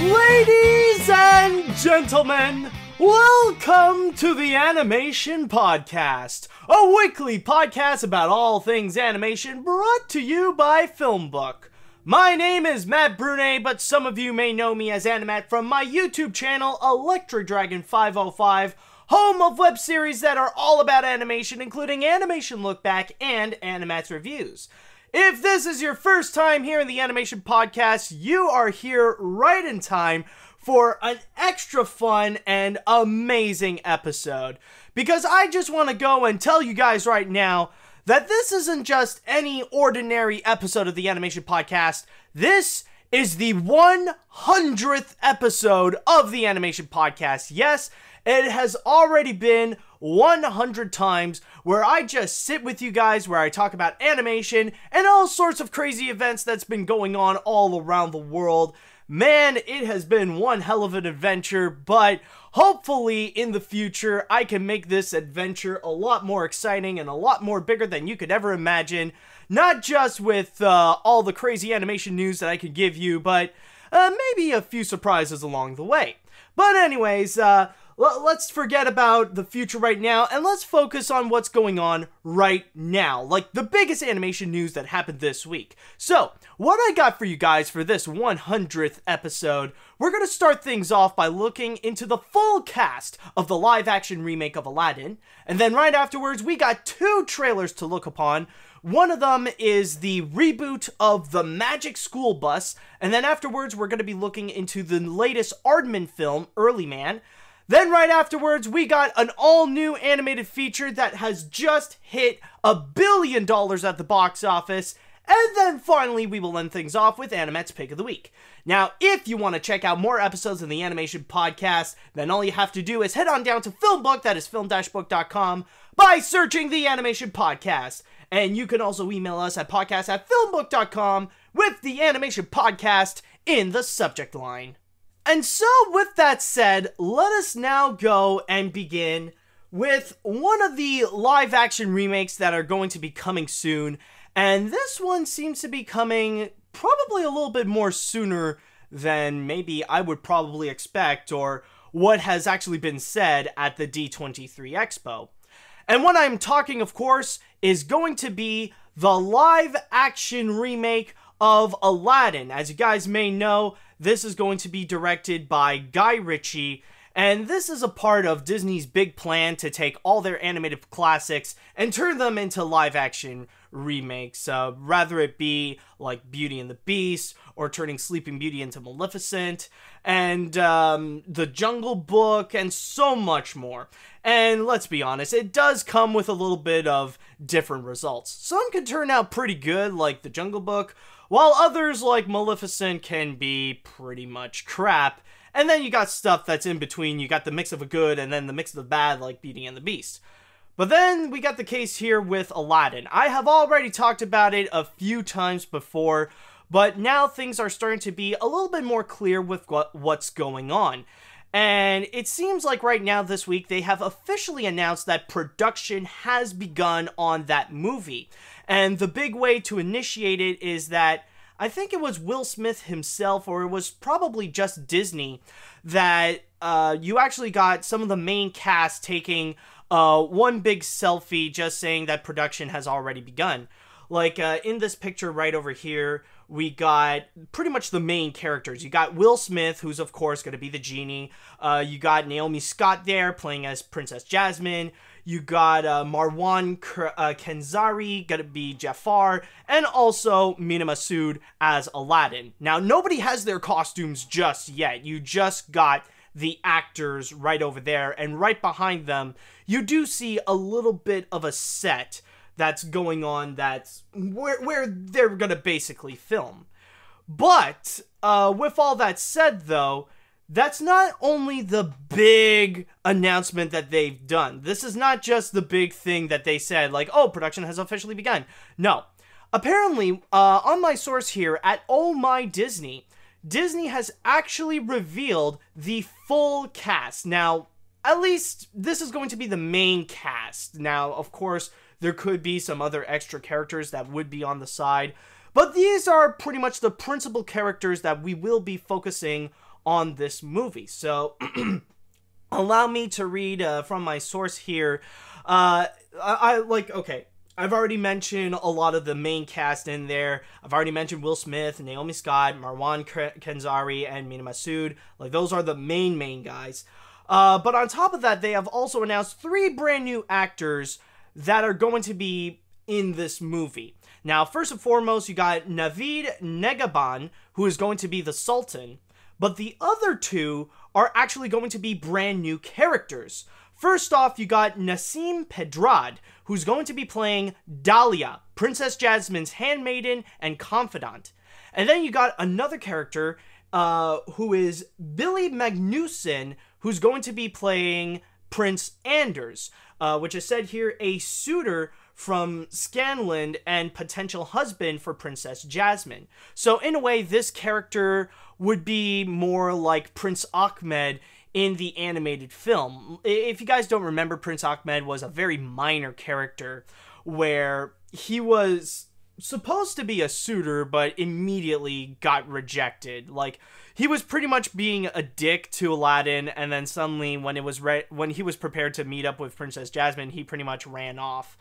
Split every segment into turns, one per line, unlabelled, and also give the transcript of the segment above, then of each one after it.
Ladies and gentlemen, welcome to the Animation Podcast, a weekly podcast about all things animation brought to you by FilmBook. My name is Matt Brunet, but some of you may know me as AniMat from my YouTube channel, Electric Dragon 505, home of web series that are all about animation, including Animation Look Back and AniMat's Reviews. If this is your first time here in the Animation Podcast, you are here right in time for an extra fun and amazing episode. Because I just want to go and tell you guys right now that this isn't just any ordinary episode of the Animation Podcast. This is the 100th episode of the Animation Podcast. Yes, it has already been 100 times where I just sit with you guys, where I talk about animation and all sorts of crazy events that's been going on all around the world. Man, it has been one hell of an adventure, but hopefully in the future I can make this adventure a lot more exciting and a lot more bigger than you could ever imagine. Not just with all the crazy animation news that I could give you, but maybe a few surprises along the way. But anyways, let's forget about the future right now, and let's focus on what's going on right now, like the biggest animation news that happened this week. So, what I got for you guys for this 100th episode, we're going to start things off by looking into the full cast of the live-action remake of Aladdin, and then right afterwards, we got two trailers to look upon. One of them is the reboot of The Magic School Bus, and then afterwards, we're going to be looking into the latest Aardman film, Early Man. Then right afterwards, we got an all-new animated feature that has just hit $1 billion at the box office. And then finally, we will end things off with AniMat's Pick of the Week. Now, if you want to check out more episodes of the Animation Podcast, then all you have to do is head on down to FilmBook, that is film-book.com, by searching the Animation Podcast. And you can also email us at podcast@filmbook.com with the Animation Podcast in the subject line. And so, with that said, let us now go and begin with one of the live-action remakes that are going to be coming soon. And this one seems to be coming probably a little bit more sooner than maybe I would probably expect, or what has actually been said at the D23 Expo. And what I'm talking, of course, is going to be the live-action remake of Aladdin. As you guys may know, this is going to be directed by Guy Ritchie, and this is a part of Disney's big plan to take all their animated classics and turn them into live-action remakes, rather it be like Beauty and the Beast, or turning Sleeping Beauty into Maleficent, and The Jungle Book, and so much more. And let's be honest, it does come with a little bit of different results. Some can turn out pretty good, like The Jungle Book, while others, like Maleficent, can be pretty much crap. And then you got stuff that's in between. You got the mix of a good and then the mix of the bad, like Beauty and the Beast. But then we got the case here with Aladdin. I have already talked about it a few times before, but now things are starting to be a little bit more clear with what's going on. And it seems like right now this week they have officially announced that production has begun on that movie. And the big way to initiate it is that I think it was Will Smith himself, or it was probably just Disney, that you actually got some of the main cast taking one big selfie just saying that production has already begun. Like in this picture right over here, we got pretty much the main characters. You got Will Smith, who's of course going to be the genie. You got Naomi Scott there playing as Princess Jasmine. You got Marwan Kenzari going to be Jafar, and also Mina Masood as Aladdin. Now, nobody has their costumes just yet. You just got the actors right over there, and right behind them, you do see a little bit of a set that's going on, that's where they're going to basically film. But, with all that said, though, that's not only the big announcement that they've done. This is not just the big thing that they said, like, oh, production has officially begun. No. Apparently, on my source here at Oh My Disney, Disney has actually revealed the full cast. Now, at least this is going to be the main cast. Now, of course, there could be some other extra characters that would be on the side, but these are pretty much the principal characters that we will be focusing on this movie. So allow me to read from my source here. Okay, I've already mentioned a lot of the main cast in there. I've already mentioned Will Smith, Naomi Scott, Marwan Kenzari, and Mina Masood. Like, those are the main guys. But on top of that, they have also announced 3 brand new actors that are going to be in this movie. Now, first and foremost, you got Naveed Negaban, who is going to be the Sultan. But the other 2 are actually going to be brand new characters. First off, you got Nassim Pedrad, who's going to be playing Dahlia, Princess Jasmine's handmaiden and confidant. And then you got another character who is Billy Magnussen, who's going to be playing Prince Anders, which is said here a suitor from Scanland and potential husband for Princess Jasmine. So in a way, this character would be more like Prince Achmed in the animated film. If you guys don't remember, Prince Achmed was a very minor character where he was supposed to be a suitor but immediately got rejected. Like, he was pretty much being a dick to Aladdin, and then suddenly when he was prepared to meet up with Princess Jasmine, he pretty much ran off.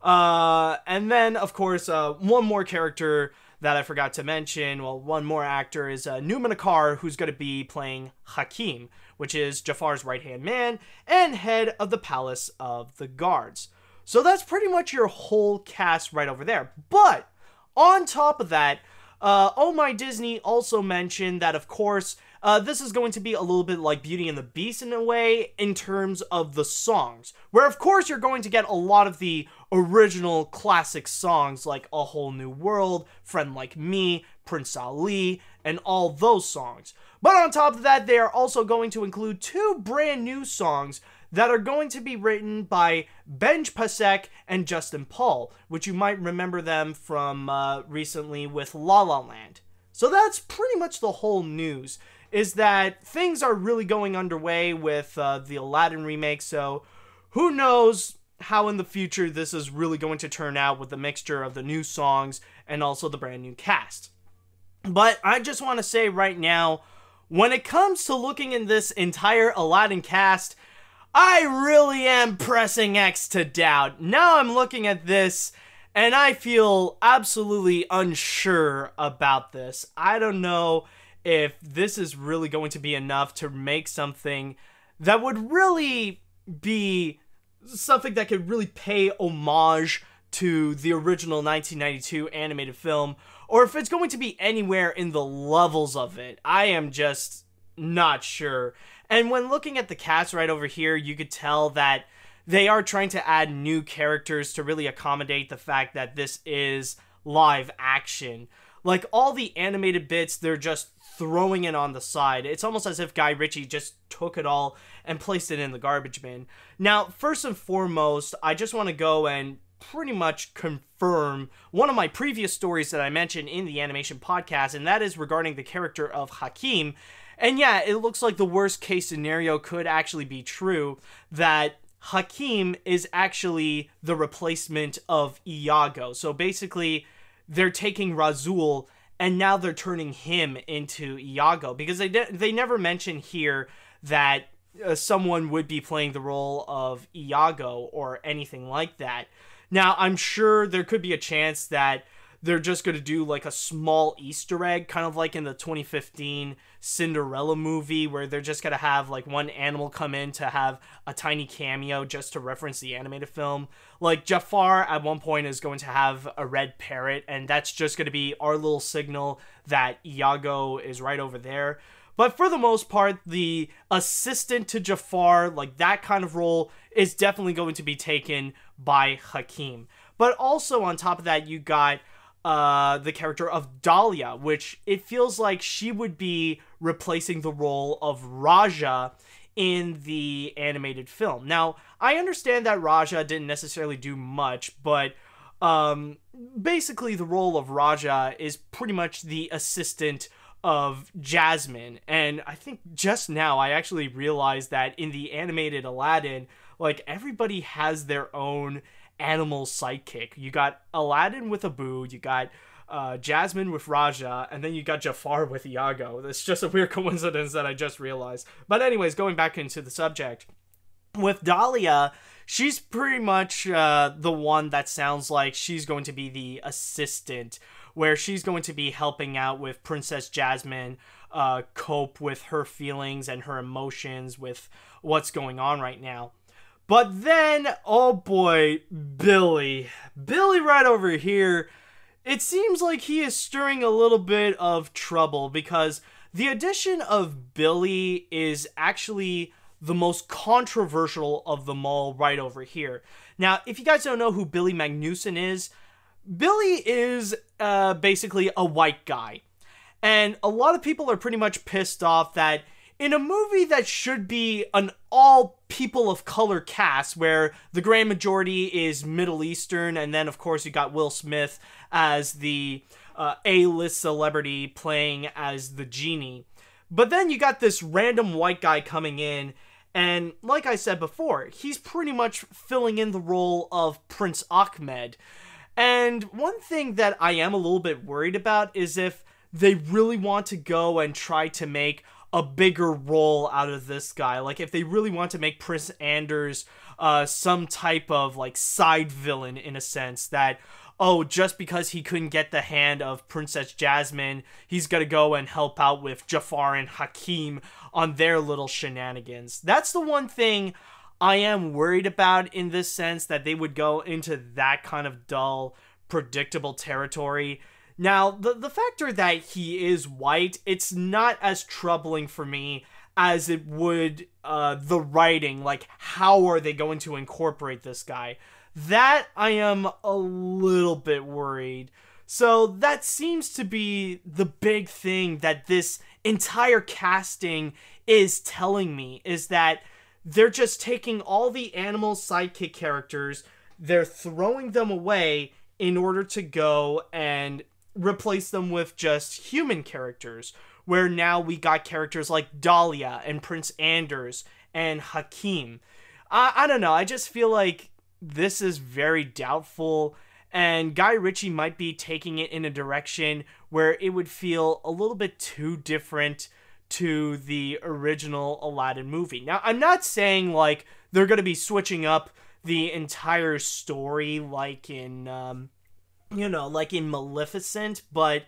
And then, of course, one more character that I forgot to mention, well, one more actor is Numan Akar, who's going to be playing Hakim, which is Jafar's right-hand man and head of the Palace of the Guards. So that's pretty much your whole cast right over there. But on top of that, Oh My Disney also mentioned that, of course, this is going to be a little bit like Beauty and the Beast in a way, in terms of the songs, where of course you're going to get a lot of the original classic songs like A Whole New World, Friend Like Me, Prince Ali, and all those songs. But on top of that, they are also going to include 2 brand new songs that are going to be written by Benj Pasek and Justin Paul, which you might remember them from recently with La La Land. So that's pretty much the whole news, is that things are really going underway with the Aladdin remake, so who knows how in the future this is really going to turn out with the mixture of the new songs and also the brand new cast. But I just want to say right now, when it comes to looking in this entire Aladdin cast, I really am pressing X to doubt. Now I'm looking at this and I feel absolutely unsure about this. I don't know if this is really going to be enough to make something that would really be something that could really pay homage to the original 1992 animated film, or if it's going to be anywhere in the levels of it. I am just not sure. And when looking at the cast right over here, you could tell that they are trying to add new characters to really accommodate the fact that this is live action. Like, all the animated bits, they're just throwing it on the side. It's almost as if Guy Ritchie just took it all and placed it in the garbage bin. Now, first and foremost, I just want to go and pretty much confirm one of my previous stories that I mentioned in the animation podcast, and that is regarding the character of Hakim. And yeah, it looks like the worst case scenario could actually be true, that Hakim is actually the replacement of Iago. So basically, they're taking Razul and now they're turning him into Iago, because they never mention here that someone would be playing the role of Iago or anything like that. Now, I'm sure there could be a chance that they're just going to do like a small Easter egg, kind of like in the 2015 Cinderella movie, where they're just going to have like one animal come in to have a tiny cameo just to reference the animated film. Like, Jafar at one point is going to have a red parrot, and that's just going to be our little signal that Iago is right over there. But for the most part, the assistant to Jafar, like that kind of role, is definitely going to be taken by Hakim. But also on top of that, you got the character of Dahlia, which it feels like she would be replacing the role of Raja in the animated film. Now, I understand that Raja didn't necessarily do much, but basically the role of Raja is pretty much the assistant of Jasmine. And I think just now I actually realized that in the animated Aladdin, like, everybody has their own animal sidekick. You got Aladdin with Abu, you got Jasmine with Raja, and then you got Jafar with Iago. That's just a weird coincidence that I just realized. But anyways, going back into the subject. With Dahlia, she's pretty much the one that sounds like she's going to be the assistant, where she's going to be helping out with Princess Jasmine cope with her feelings and her emotions with what's going on right now. But then, oh boy, Billy right over here, it seems like he is stirring a little bit of trouble, because the addition of Billy is actually the most controversial of them all right over here. Now, if you guys don't know who Billy Magnussen is, Billy is basically a white guy. And a lot of people are pretty much pissed off that in a movie that should be an all people of color cast, where the grand majority is Middle Eastern, and then of course you got Will Smith as the A-list celebrity playing as the genie. But then you got this random white guy coming in, and like I said before, he's pretty much filling in the role of Prince Achmed. And one thing that I am a little bit worried about is if they really want to go and try to make a bigger role out of this guy. Like, if they really want to make Prince Anders some type of, like, side villain, in a sense, that, oh, just because he couldn't get the hand of Princess Jasmine, he's gonna go and help out with Jafar and Hakim on their little shenanigans. That's the one thing I am worried about, in this sense, that they would go into that kind of dull, predictable territory. Now, the factor that he is white, it's not as troubling for me as it would the writing. Like, how are they going to incorporate this guy? That I am a little bit worried. So that seems to be the big thing that this entire casting is telling me, is that they're just taking all the animal sidekick characters, they're throwing them away in order to go and replace them with just human characters, where now we got characters like Dahlia and Prince Anders and Hakim. I don't know, I just feel like this is very doubtful, and Guy Ritchie might be taking it in a direction where it would feel a little bit too different to the original Aladdin movie. Now, I'm not saying, like, they're going to be switching up the entire story like in, like in Maleficent, but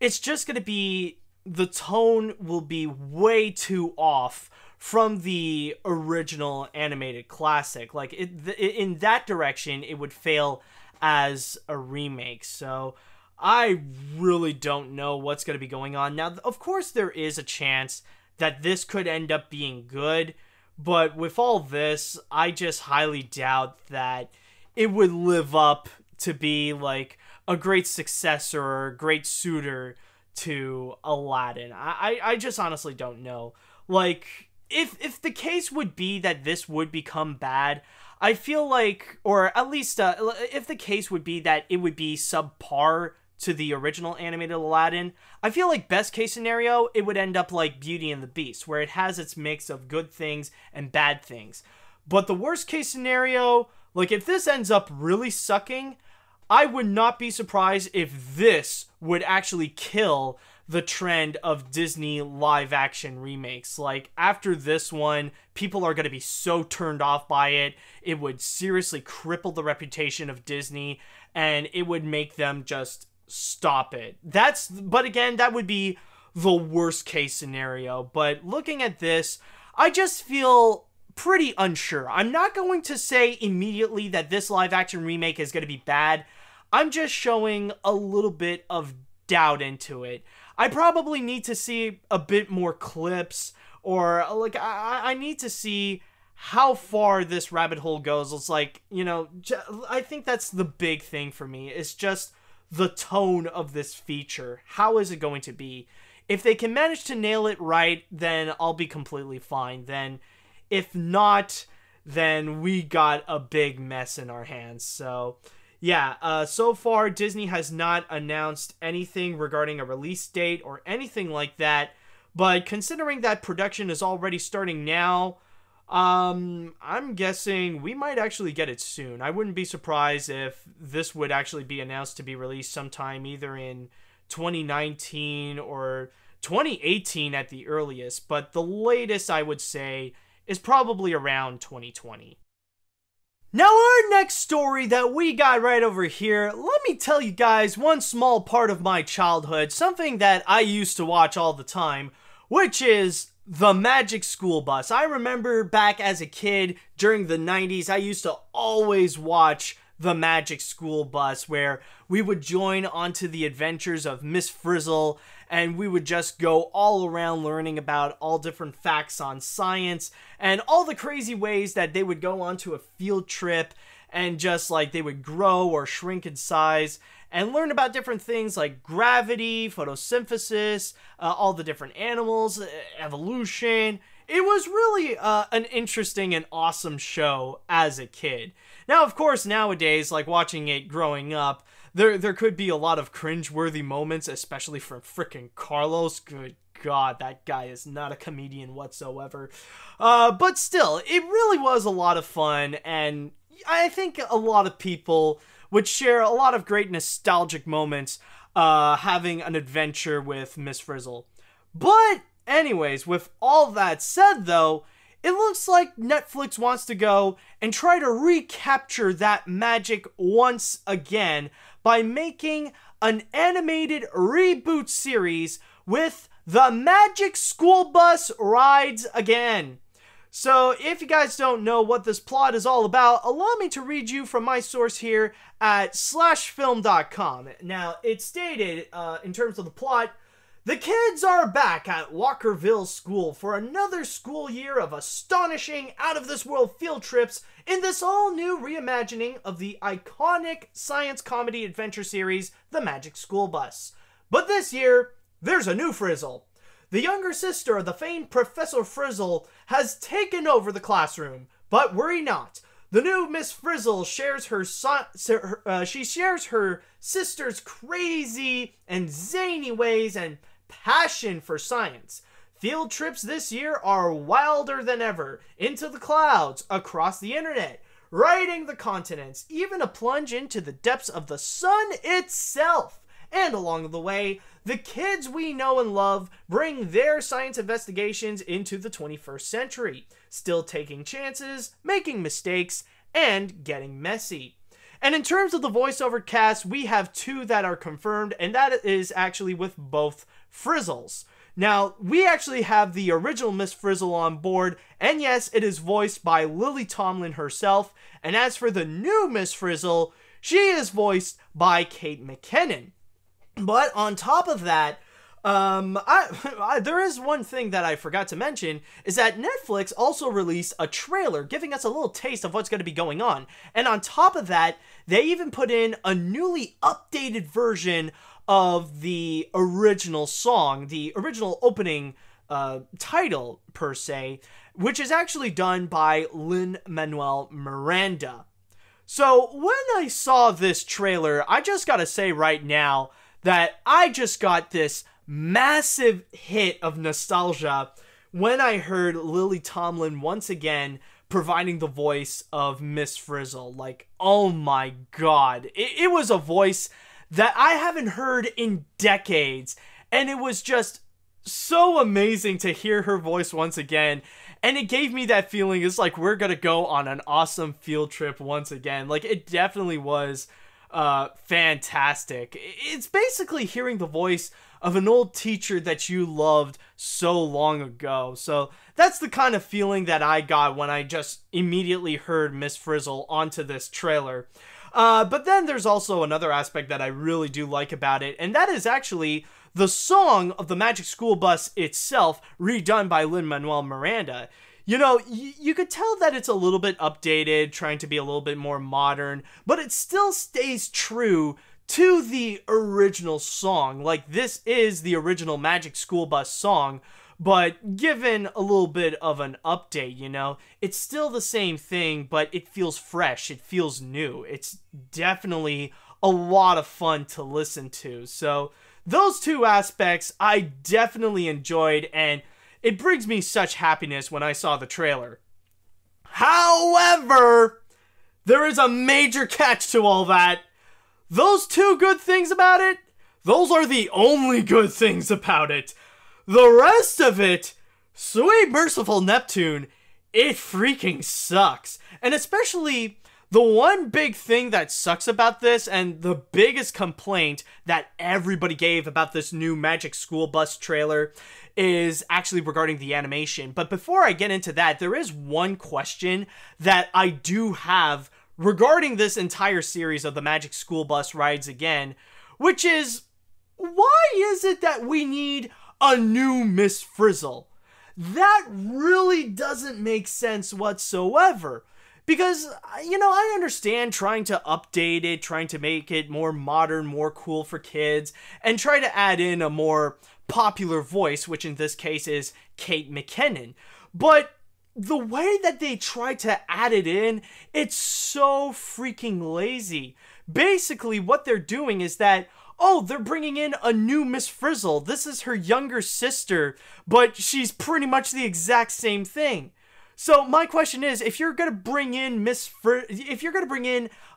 it's just going to be, the tone will be way too off from the original animated classic. Like, in that direction, it would fail as a remake. So I really don't know what's going to be going on. Now, of course, there is a chance that this could end up being good, but with all this, I just highly doubt that it would live up to be, like, a great successor or a great suitor to Aladdin. I just honestly don't know. Like, if the case would be that this would become bad, I feel like, or at least if the case would be that it would be subpar to the original animated Aladdin, I feel like best case scenario, it would end up like Beauty and the Beast, where it has its mix of good things and bad things. But the worst case scenario, like, if this ends up really sucking, I would not be surprised if this would actually kill the trend of Disney live action remakes. Like, after this one, people are going to be so turned off by it, it would seriously cripple the reputation of Disney, and it would make them just stop it. But again, that would be the worst case scenario. But looking at this, I just feel pretty unsure. I'm not going to say immediately that this live action remake is going to be bad. I'm just showing a little bit of doubt into it. I probably need to see a bit more clips, or like I need to see how far this rabbit hole goes. It's like, I think that's the big thing for me. It's just the tone of this feature. How is it going to be? If they can manage to nail it right, then I'll be completely fine. Then, if not, then we got a big mess in our hands. So yeah, so far Disney has not announced anything regarding a release date or anything like that, but considering that production is already starting now, I'm guessing we might actually get it soon. I wouldn't be surprised if this would actually be announced to be released sometime either in 2019 or 2018 at the earliest, but the latest I would say is probably around 2020. Now, our next story that we got right over here, let me tell you guys one small part of my childhood, something that I used to watch all the time, which is the Magic School Bus. I remember back as a kid during the 90s, I used to always watch the Magic School Bus, where we would join onto the adventures of Miss Frizzle, and we would just go all around learning about all different facts on science and all the crazy ways that they would go onto a field trip and just like they would grow or shrink in size and learn about different things like gravity, photosynthesis, all the different animals, evolution. It was really an interesting and awesome show as a kid. Now, of course, nowadays, like watching it growing up, there could be a lot of cringe-worthy moments, especially from frickin' Carlos. Good God, that guy is not a comedian whatsoever. But still, it really was a lot of fun, and I think a lot of people would share a lot of great nostalgic moments having an adventure with Miss Frizzle. But anyways, with all that said though, it looks like Netflix wants to go and try to recapture that magic once again by making an animated reboot series with The Magic School Bus Rides Again. So if you guys don't know what this plot is all about, allow me to read you from my source here at /film.com. Now, it's stated in terms of the plot, the kids are back at Walkerville School for another school year of astonishing, out-of-this-world field trips in this all-new reimagining of the iconic science comedy adventure series, The Magic School Bus. But this year, there's a new Frizzle. The younger sister of the famed Professor Frizzle has taken over the classroom, but worry not. The new Miss Frizzle shares her sister's crazy and zany ways and passion for science. Field trips this year are wilder than ever, into the clouds, across the internet, riding the continents, even a plunge into the depths of the sun itself. And along the way, the kids we know and love bring their science investigations into the 21st century, still taking chances, making mistakes, and getting messy. And in terms of the voiceover cast, we have two that are confirmed, and that is actually with both Frizzles. Now, we actually have the original Miss Frizzle on board, and yes, it is voiced by Lily Tomlin herself, and as for the new Miss Frizzle, she is voiced by Kate McKinnon. But on top of that, there is one thing that I forgot to mention, is that Netflix also released a trailer giving us a little taste of what's going to be going on. And on top of that, they even put in a newly updated version of the original song, the original opening title, per se, which is actually done by Lin-Manuel Miranda. So when I saw this trailer, I just gotta say right now that I just got this massive hit of nostalgia when I heard Lily Tomlin once again providing the voice of Miss Frizzle. Like, oh my god. It was a voice that I haven't heard in decades, and it was just so amazing to hear her voice once again, and it gave me that feeling, it's like we're gonna go on an awesome field trip once again. Like, it definitely was fantastic. It's basically hearing the voice of an old teacher that you loved so long ago. So that's the kind of feeling that I got when I just immediately heard Miss Frizzle onto this trailer. But then there's also another aspect that I really do like about it, and that is actually the song of the Magic School Bus itself, redone by Lin-Manuel Miranda. You know, you could tell that it's a little bit updated, trying to be a little bit more modern, but it still stays true to the original song. Like, this is the original Magic School Bus song, but given a little bit of an update, you know? It's still the same thing, but it feels fresh, it feels new. It's definitely a lot of fun to listen to. So, those two aspects I definitely enjoyed, and it brings me such happiness when I saw the trailer. However, there is a major catch to all that. Those two good things about it, those are the only good things about it. The rest of it, sweet merciful Neptune, it freaking sucks. And especially the one big thing that sucks about this, and the biggest complaint that everybody gave about this new Magic School Bus trailer, is actually regarding the animation. But before I get into that, there is one question that I do have regarding this entire series of the Magic School Bus rides again, which is, why is it that we need a new Miss Frizzle? That really doesn't make sense whatsoever. Because, you know, I understand trying to update it, trying to make it more modern, more cool for kids, and try to add in a more popular voice, which in this case is Kate McKinnon. But the way that they try to add it in, it's so freaking lazy. Basically, what they're doing is that, oh, they're bringing in a new Miss Frizzle. This is her younger sister, but she's pretty much the exact same thing. So my question is, if you're gonna bring in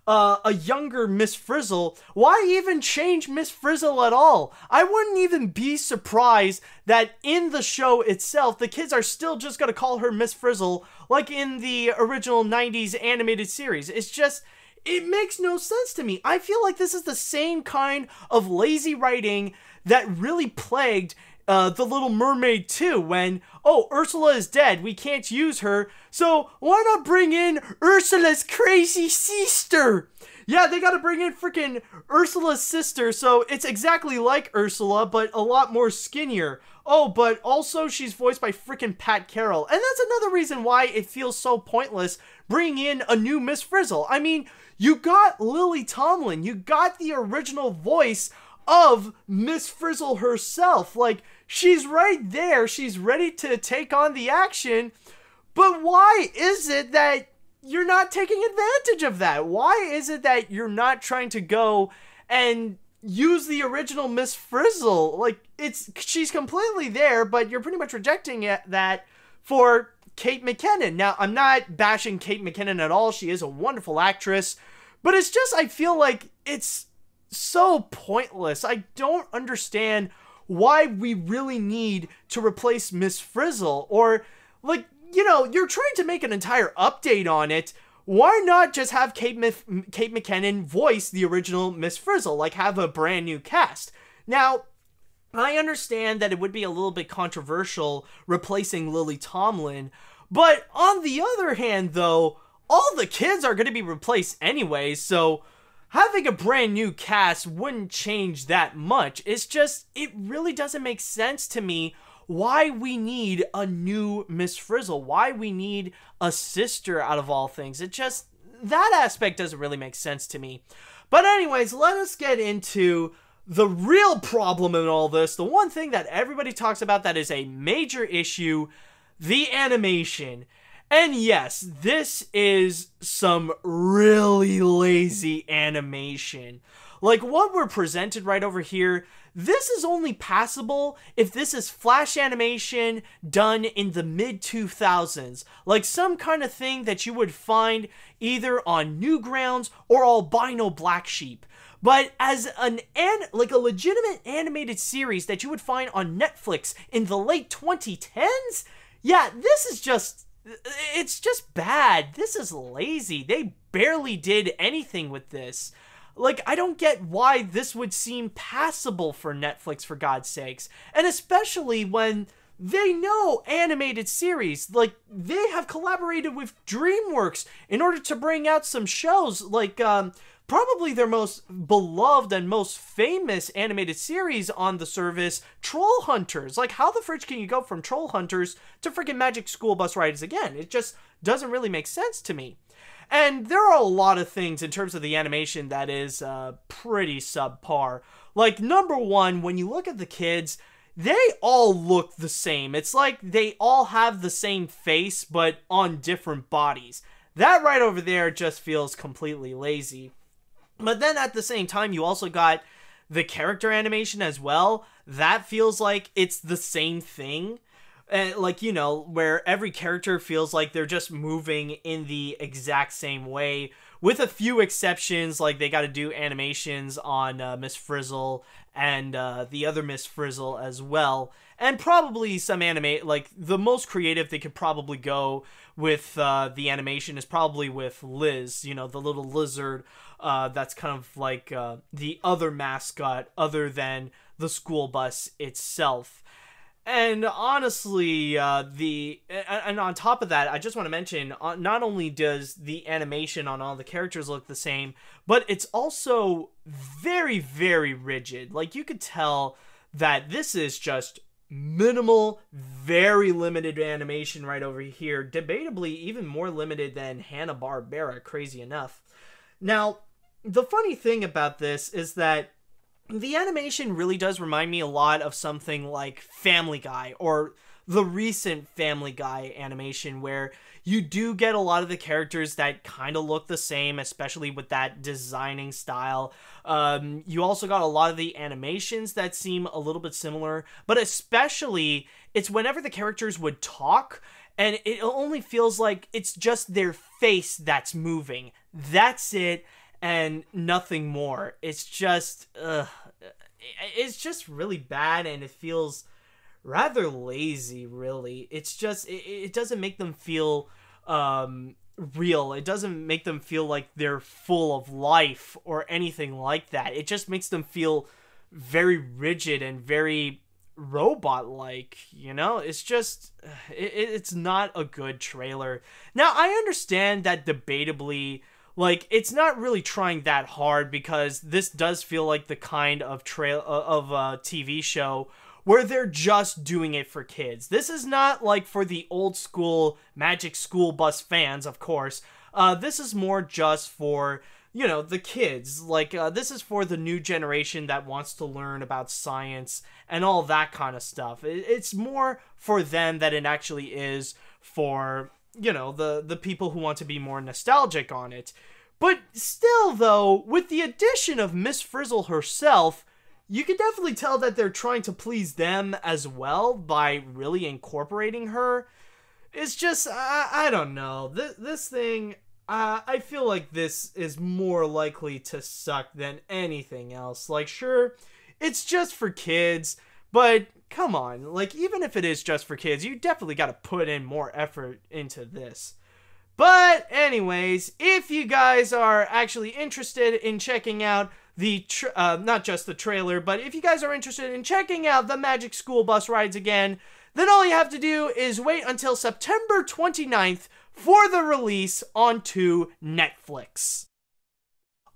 a younger Miss Frizzle, why even change Miss Frizzle at all? I wouldn't even be surprised that in the show itself, the kids are still just gonna call her Miss Frizzle, like in the original 90s animated series. It's just, it makes no sense to me. I feel like this is the same kind of lazy writing that really plagued The Little Mermaid 2, when, oh, Ursula is dead, we can't use her, so why not bring in Ursula's crazy sister? Yeah, they gotta bring in freaking Ursula's sister, so it's exactly like Ursula, but a lot more skinnier. Oh, but also she's voiced by freaking Pat Carroll, and that's another reason why it feels so pointless bringing in a new Miss Frizzle. I mean, you got Lily Tomlin, you got the original voice of Miss Frizzle herself. Like, she's right there, she's ready to take on the action, but why is it that you're not taking advantage of that? Why is it that you're not trying to go and use the original Miss Frizzle? Like, she's completely there, but you're pretty much rejecting that for Kate McKinnon. Now, I'm not bashing Kate McKinnon at all, she is a wonderful actress, but it's just, I feel like it's so pointless. I don't understand why we really need to replace Miss Frizzle, or, like, you know, you're trying to make an entire update on it. Why not just have Kate McKinnon voice the original Miss Frizzle, like have a brand new cast? Now, I understand that it would be a little bit controversial replacing Lily Tomlin, but on the other hand, though, all the kids are going to be replaced anyway, so having a brand new cast wouldn't change that much. It's just, it really doesn't make sense to me why we need a new Miss Frizzle, why we need a sister out of all things. It just, that aspect doesn't really make sense to me. But anyways, let us get into the real problem in all this, the one thing that everybody talks about that is a major issue, the animation. And yes, this is some really lazy animation. Like what we're presented right over here, this is only passable if this is Flash animation done in the mid-2000s. Like some kind of thing that you would find either on Newgrounds or Albino Black Sheep. But as like a legitimate animated series that you would find on Netflix in the late 2010s, yeah, this is just, it's just bad. This is lazy. They barely did anything with this. Like, I don't get why this would seem passable for Netflix, for God's sakes. And especially when they know animated series. Like, they have collaborated with DreamWorks in order to bring out some shows. Like, probably their most beloved and most famous animated series on the service, Trollhunters. Like, how the fridge can you go from Trollhunters to freaking Magic School Bus Rides again? It just doesn't really make sense to me. And there are a lot of things in terms of the animation that is pretty subpar. Like, number one, when you look at the kids, they all look the same. It's like they all have the same face, but on different bodies. That right over there just feels completely lazy. But then at the same time, you also got the character animation as well. That feels like it's the same thing. like, you know, where every character feels like they're just moving in the exact same way, with a few exceptions, like they got to do animations on Miss Frizzle and the other Miss Frizzle as well, and probably some like the most creative they could probably go with the animation is probably with Liz, you know, the little lizard that's kind of like the other mascot other than the school bus itself. And honestly, and on top of that, I just want to mention, not only does the animation on all the characters look the same, but it's also very, very rigid. Like, you could tell that this is just minimal, very limited animation right over here. Debatably even more limited than Hanna-Barbera, crazy enough. Now, the funny thing about this is that the animation really does remind me a lot of something like Family Guy, or the recent Family Guy animation, where you do get a lot of the characters that kind of look the same, especially with that designing style. You also got a lot of the animations that seem a little bit similar, but especially it's whenever the characters would talk, and it only feels like it's just their face that's moving. That's it. And nothing more. It's just really bad, and it feels rather lazy, really. It's just, it doesn't make them feel real. It doesn't make them feel like they're full of life or anything like that. It just makes them feel very rigid and very robot-like, you know? It's just, it's not a good trailer. Now, I understand that debatably, like, it's not really trying that hard, because this does feel like the kind of TV show where they're just doing it for kids. This is not like for the old school Magic School Bus fans, of course. This is more just for, you know, the kids. Like, this is for the new generation that wants to learn about science and all that kind of stuff. It's more for them than it actually is for, you know, the people who want to be more nostalgic on it. But still, though, with the addition of Miss Frizzle herself, you can definitely tell that they're trying to please them as well by really incorporating her. It's just, I don't know. This thing, I feel like this is more likely to suck than anything else. Like, sure, it's just for kids, but come on. Like, even if it is just for kids, you definitely got to put in more effort into this. But anyways, if you guys are actually interested in checking out the, not just the trailer, but if you guys are interested in checking out the Magic School Bus rides again, then all you have to do is wait until September 29th for the release onto Netflix.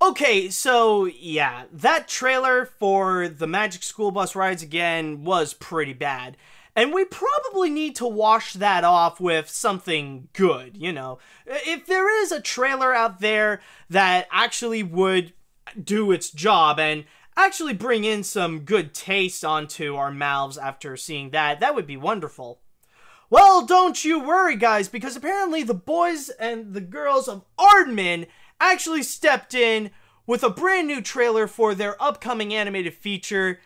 Okay, so yeah, that trailer for the Magic School Bus rides again was pretty bad. And we probably need to wash that off with something good, you know. If there is a trailer out there that actually would do its job and actually bring in some good taste onto our mouths after seeing that, that would be wonderful. Well, don't you worry, guys, because apparently the boys and the girls of Aardman actually stepped in with a brand new trailer for their upcoming animated feature.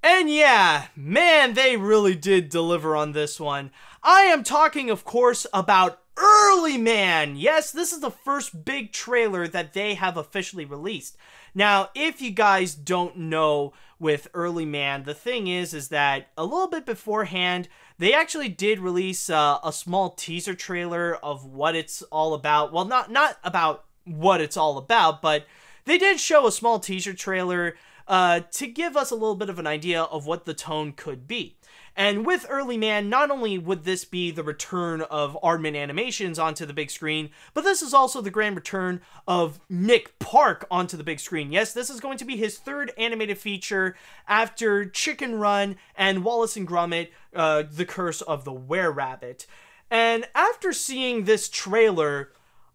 And yeah, man, they really did deliver on this one. I am talking, of course, about Early Man. Yes, this is the first big trailer that they have officially released. Now, if you guys don't know with Early Man, the thing is that a little bit beforehand, they actually did release a small teaser trailer of what it's all about. Well, not about what it's all about, but they did show a small teaser trailer to give us a little bit of an idea of what the tone could be. And with Early Man, not only would this be the return of Aardman Animations onto the big screen, but this is also the grand return of Nick Park onto the big screen. Yes, this is going to be his third animated feature after Chicken Run and Wallace and Gromit, The Curse of the Were-Rabbit. And after seeing this trailer,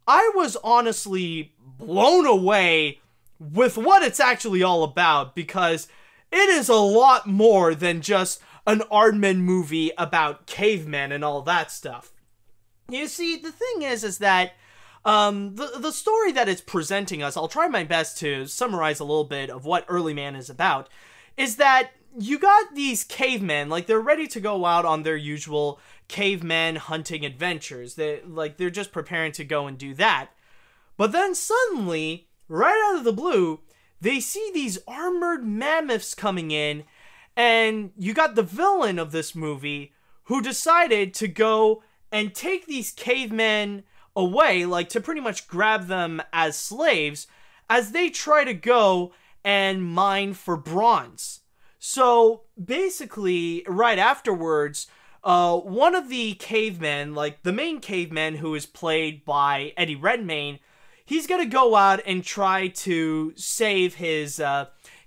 I was honestly blown away with what it's actually all about, because it is a lot more than just an Aardman movie about cavemen and all that stuff. You see, the thing is that the story that it's presenting us, I'll try my best to summarize a little bit of what Early Man is about, is that you got these cavemen, like, they're ready to go out on their usual caveman hunting adventures. They're just preparing to go and do that. But then suddenly, right out of the blue, they see these armored mammoths coming in, and you got the villain of this movie who decided to go and take these cavemen away, like, to pretty much grab them as slaves, as they try to go and mine for bronze. So, basically, right afterwards, one of the cavemen, like, the main caveman who is played by Eddie Redmayne, he's gonna go out and try to save his,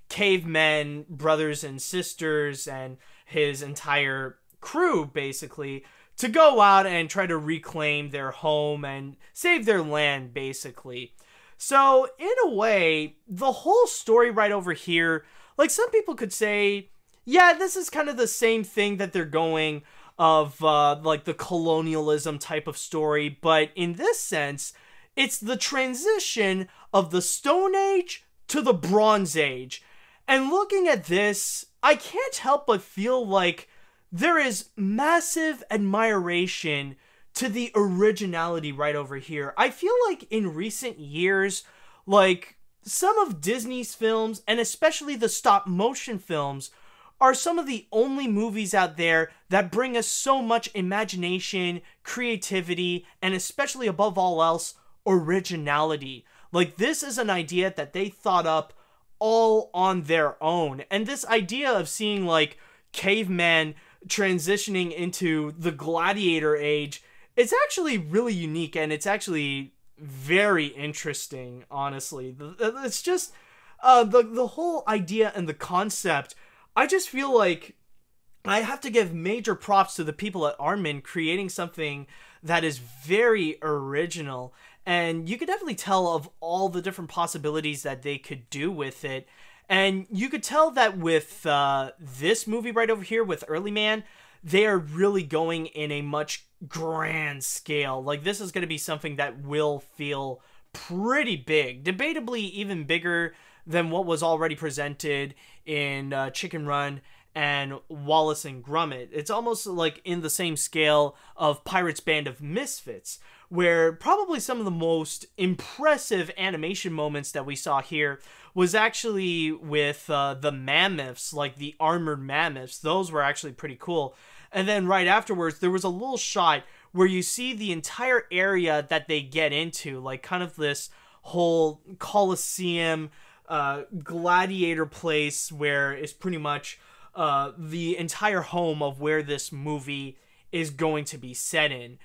cavemen brothers and sisters and his entire crew, basically, to go out and try to reclaim their home and save their land, basically. So, in a way, the whole story right over here, like, some people could say, yeah, this is kind of the same thing that they're going of, like, the colonialism type of story, but in this sense, it's the transition of the Stone Age to the Bronze Age. And looking at this, I can't help but feel like there is massive admiration to the originality right over here. I feel like in recent years, like, some of Disney's films, and especially the stop motion films, are some of the only movies out there that bring us so much imagination, creativity, and especially above all else, originality. Like, this is an idea that they thought up all on their own. And this idea of seeing, like, cavemen transitioning into the gladiator age, it's actually really unique, and it's actually very interesting, honestly. It's just, the whole idea and the concept, I just feel like I have to give major props to the people at Aardman creating something that is very original, and you could definitely tell of all the different possibilities that they could do with it. And you could tell that with this movie right over here, with Early Man, they are really going in a much grand scale. Like, this is going to be something that will feel pretty big. Debatably even bigger than what was already presented in Chicken Run and Wallace and Gromit. It's almost like in the same scale of Pirates Band of Misfits, where probably some of the most impressive animation moments that we saw here was actually with the mammoths, like the armored mammoths. Those were actually pretty cool. And then right afterwards, there was a little shot where you see the entire area that they get into, like kind of this whole Colosseum gladiator place where it's pretty much the entire home of where this movie is going to be set in.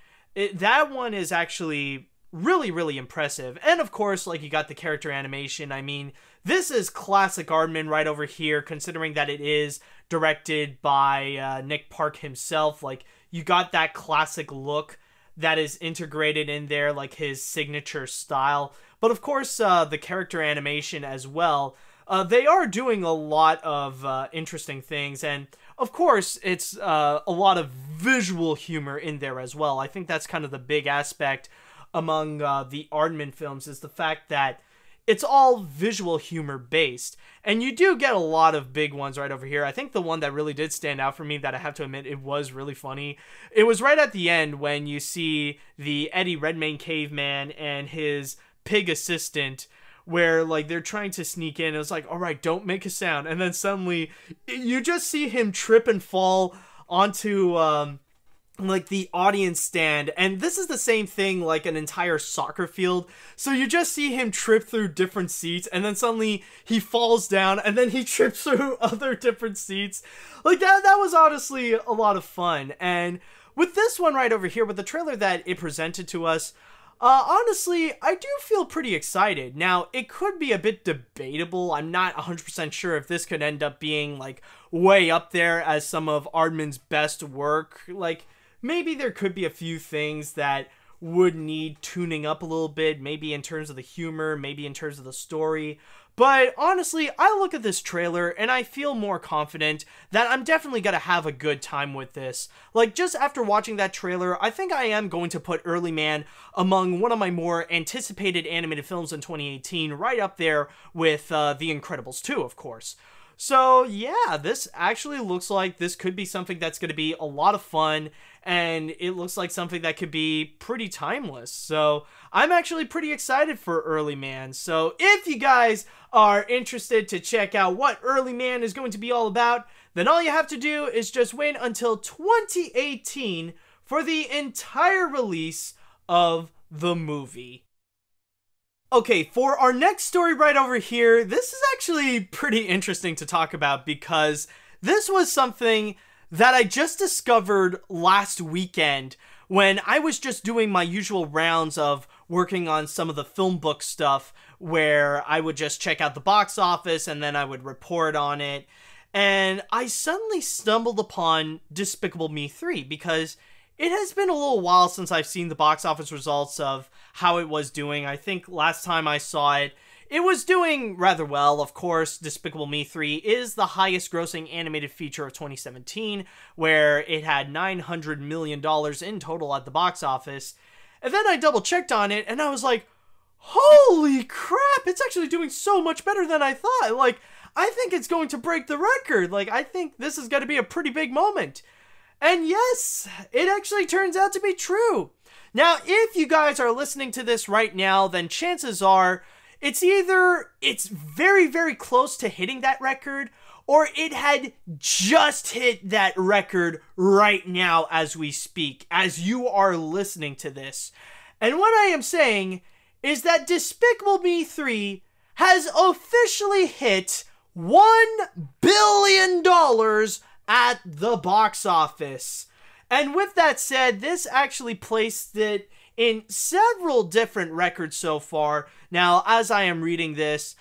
That one is actually really, really impressive. And of course, like, you got the character animation. I mean, this is classic Aardman right over here, considering that it is directed by Nick Park himself. Like, you got that classic look that is integrated in there, like his signature style. But of course, the character animation as well. They are doing a lot of interesting things, and of course, it's a lot of visual humor in there as well. I think that's kind of the big aspect among the Aardman films, is the fact that it's all visual humor based, and you do get a lot of big ones right over here. I think the one that really did stand out for me, that I have to admit, it was really funny, it was right at the end when you see the Eddie Redmayne caveman and his pig assistant, where, like, they're trying to sneak in. It was like, all right, don't make a sound. And then suddenly you just see him trip and fall onto, like, the audience stand. And this is the same thing, like an entire soccer field. So you just see him trip through different seats, and then suddenly he falls down, and then he trips through other different seats. Like, that was honestly a lot of fun. And with this one right over here, with the trailer that it presented to us, honestly, I do feel pretty excited. Now, it could be a bit debatable. I'm not 100% sure if this could end up being, like, way up there as some of Aardman's best work. Like, maybe there could be a few things that would need tuning up a little bit, maybe in terms of the humor, maybe in terms of the story. But honestly, I look at this trailer and I feel more confident that I'm definitely going to have a good time with this. Like, just after watching that trailer, I think I am going to put Early Man among one of my more anticipated animated films in 2018, right up there with The Incredibles 2, of course. So yeah, this actually looks like this could be something that's going to be a lot of fun, and it looks like something that could be pretty timeless. So I'm actually pretty excited for Early Man. So if you guys are interested to check out what Early Man is going to be all about, then all you have to do is just wait until 2018 for the entire release of the movie. Okay, for our next story right over here, this is actually pretty interesting to talk about because this was something that I just discovered last weekend when I was just doing my usual rounds of working on some of the FilmBook stuff where I would just check out the box office and then I would report on it. And I suddenly stumbled upon Despicable Me 3 because it has been a little while since I've seen the box office results of how it was doing. I think last time I saw it, it was doing rather well. Of course, Despicable Me 3 is the highest grossing animated feature of 2017, where it had $900 million in total at the box office. And then I double checked on it and I was like, holy crap, it's actually doing so much better than I thought. Like, I think it's going to break the record. Like, I think this is going to be a pretty big moment. And yes, it actually turns out to be true. Now, if you guys are listening to this right now, then chances are it's either it's very, very close to hitting that record, or it had just hit that record right now as we speak, as you are listening to this. And what I am saying is that Despicable Me 3 has officially hit $1 billion at the box office. And with that said, this actually placed it in several different records so far. Now, as I am reading this,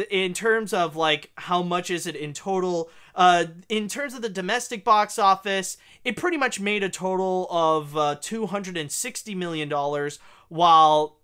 in terms of like how much is it in total, in terms of the domestic box office, it pretty much made a total of $260 million, while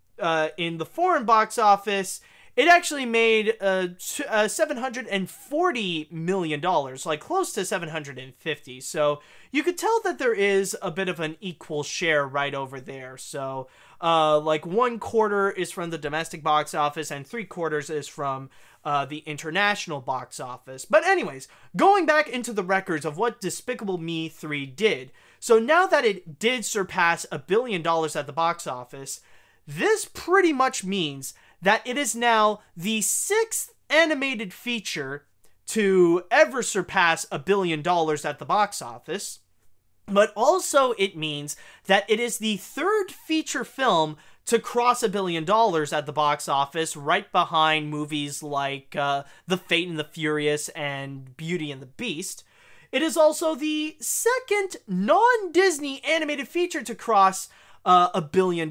in the foreign box office, it actually made $740 million, like close to 750. So you could tell that there is a bit of an equal share right over there. So like 1/4 is from the domestic box office and 3/4 is from the international box office. But anyways, going back into the records of what Despicable Me 3 did. So now that it did surpass $1 billion at the box office, this pretty much means that it is now the 6th animated feature to ever surpass $1 billion at the box office. But also it means that it is the 3rd feature film to cross $1 billion at the box office, right behind movies like The Fate and the Furious and Beauty and the Beast. It is also the 2nd non-Disney animated feature to cross $1 billion.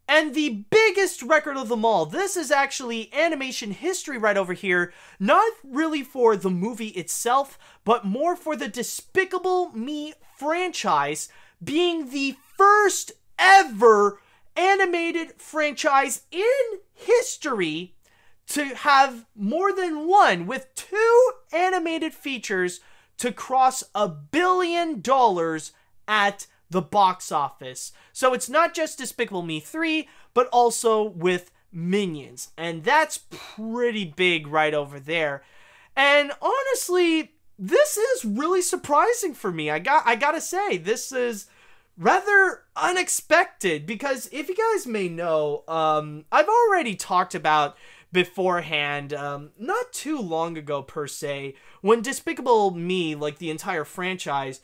And the biggest record of them all, this is actually animation history right over here, not really for the movie itself, but more for the Despicable Me franchise being the first ever animated franchise in history to have more than one, with 2 animated features to cross $1 billion at the box office. So it's not just Despicable Me 3, but also with Minions. And that's pretty big right over there. And honestly, this is really surprising for me. I gotta say, this is rather unexpected, because if you guys may know, I've already talked about beforehand, not too long ago per se, when Despicable Me, like the entire franchise,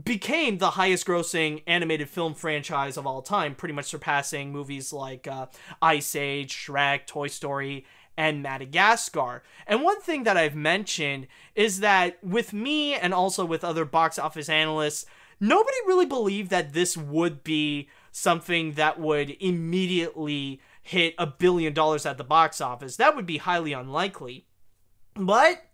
became the highest grossing animated film franchise of all time, pretty much surpassing movies like Ice Age, Shrek, Toy Story, and Madagascar. And one thing that I've mentioned is that with me and also with other box office analysts, nobody really believed that this would be something that would immediately hit $1 billion at the box office. That would be highly unlikely. But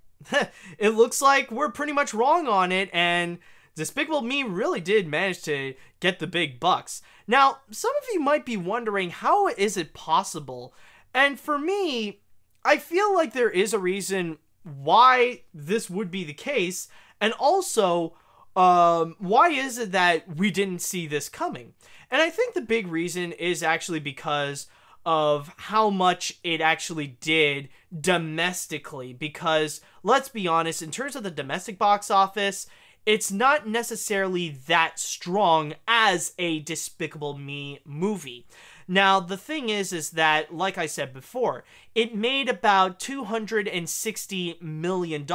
it looks like we're pretty much wrong on it, and Despicable Me really did manage to get the big bucks. Now, some of you might be wondering, how is it possible? And for me, I feel like there is a reason why this would be the case, and also, why is it that we didn't see this coming? And I think the big reason is actually because of how much it actually did domestically, because let's be honest, in terms of the domestic box office, it's not necessarily that strong as a Despicable Me movie. Now, the thing is that, like I said before, it made about $260 million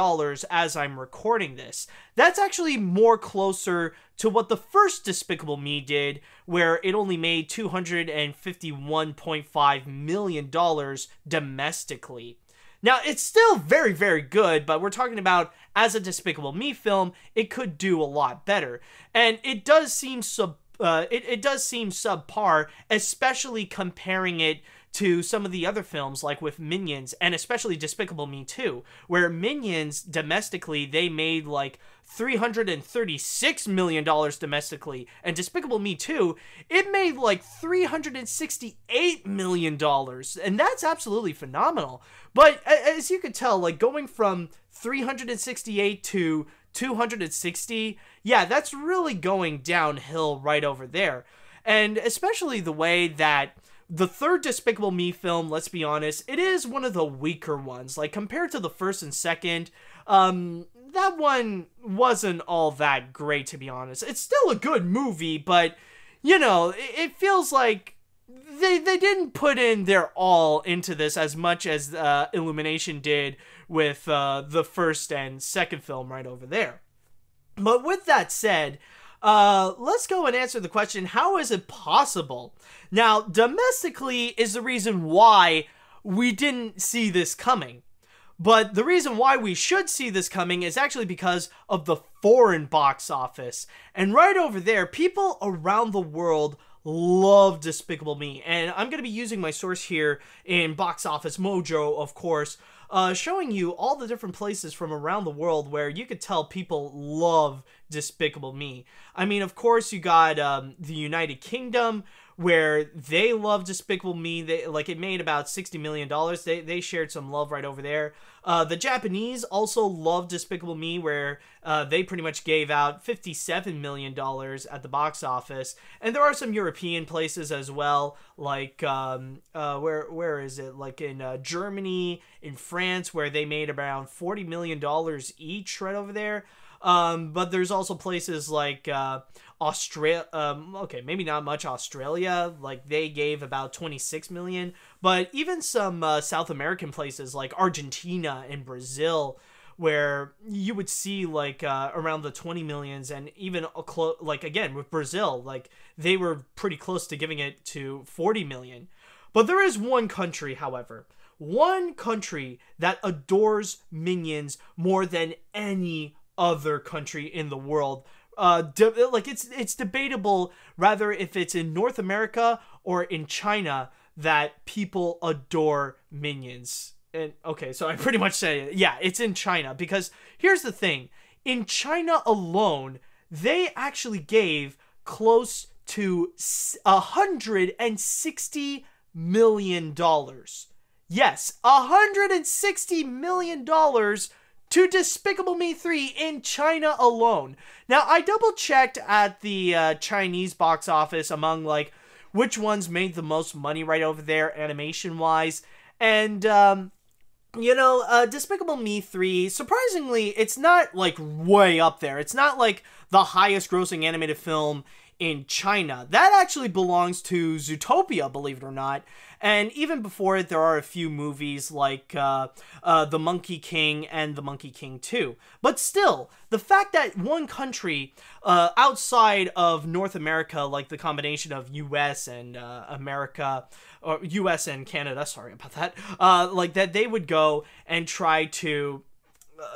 as I'm recording this. That's actually more closer to what the first Despicable Me did, where it only made $251.5 million domestically. Now, it's still very, very good, but we're talking about, as a Despicable Me film, it could do a lot better. And it does seem it does seem subpar, especially comparing it to some of the other films, like with Minions, and especially Despicable Me 2, where Minions, domestically, they made like $336 million domestically, and Despicable Me 2, it made like $368 million, and that's absolutely phenomenal. But as you could tell, like going from 368 to 260, yeah, that's really going downhill right over there. And especially the way that the third Despicable Me film, let's be honest, it is one of the weaker ones. Like, compared to the first and second, that one wasn't all that great, to be honest. It's still a good movie, but, you know, it feels like they didn't put in their all into this as much as Illumination did with the first and second film right over there. But with that said, let's go and answer the question, how is it possible? Now, domestically is the reason why we didn't see this coming. But the reason why we should see this coming is actually because of the foreign box office. And right over there, people around the world love Despicable Me. And I'm going to be using my source here in Box Office Mojo, of course, showing you all the different places from around the world where you could tell people love Despicable Me. I mean, of course, you got the United Kingdom, where they love Despicable Me. It made about $60 million. They shared some love right over there. The Japanese also love Despicable Me, where they pretty much gave out $57 million at the box office. And there are some European places as well, like, where is it? Like in Germany, in France, where they made around $40 million each right over there. But there's also places like Australia, okay, maybe not much Australia, like they gave about 26 million, but even some South American places like Argentina and Brazil, where you would see like around the 20 millions, and even like again with Brazil, like they were pretty close to giving it to 40 million. But there is one country, however, one country that adores Minions more than any other country in the world. It's debatable rather if it's in North America or in China that people adore Minions. And okay, so I pretty much say it. Yeah, it's in China, because here's the thing. In China alone, they actually gave close to $160 million. Yes, $160 million to Despicable Me 3 in China alone. Now, I double-checked at the Chinese box office among, like, which ones made the most money right over there, animation-wise. And, Despicable Me 3, surprisingly, it's not, like, way up there. It's not, like, the highest-grossing animated film in China. That actually belongs to Zootopia, believe it or not. And even before it, there are a few movies like The Monkey King and The Monkey King 2. But still, the fact that one country outside of North America, like the combination of US and America, or US and Canada, sorry about that, like that they would go and try to